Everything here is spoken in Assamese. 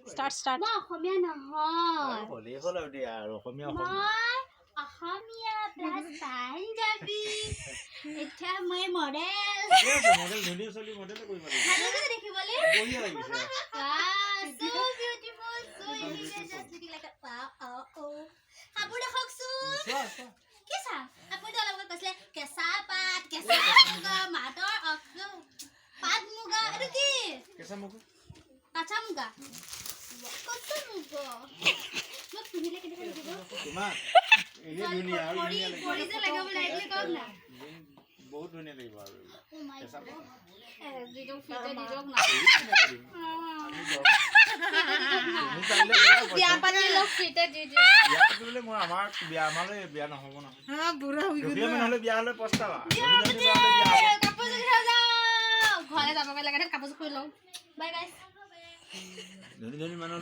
Start. মই অসমীয়া নহয়। হলে হল দিয়া আৰু অসমীয়া মই অসমীয়া প্লাস পাঞ্জাবী। এটা মই মডেল। মডেল ধুনীয়া চলি মডেল কৰিব লাগে। ভালো লাগে দেখিবলৈ। বঢ়িয়া লাগিছে। So beautiful, so elegant, just looking like a wow. কাপোৰ দেখকচোন। কি চা? আপুনি অলপ কৈছিলে কেঁচা পাত, কেঁচা মুগা, মাদৰ পাত মুগা এটো কি? কেঁচা মুগা। কাঁচা মুগা। কত মুগা? মই পিন্ধিলে কেনেকৈ লাগিব? তোমাক এই ধুনীয়া আৰু ধুনীয়া লাগিব। পৰি যে লগাব লাগিলে কওক না। বহুত ধুনীয়া লাগিব আৰু। ও মাই কেঁচা গড। মুগা। দিজক ফিতে দিজক না। বিয়া পাতি লগ ফিতে দি দিও। বিয়া পাতিলে মই আমাৰ বিয়া আমালৈ বিয়া নহব নহয়। হ্যাঁ বুঢ়া হৈ গ'ল। বিয়া নহলে বিয়া হলে পস্তাবা। কাপোৰ যদি যাও ঘৰলে যাব লাগে কাপোৰ খুলি লওঁ। Bye bye. ধনী ধনী মানুহ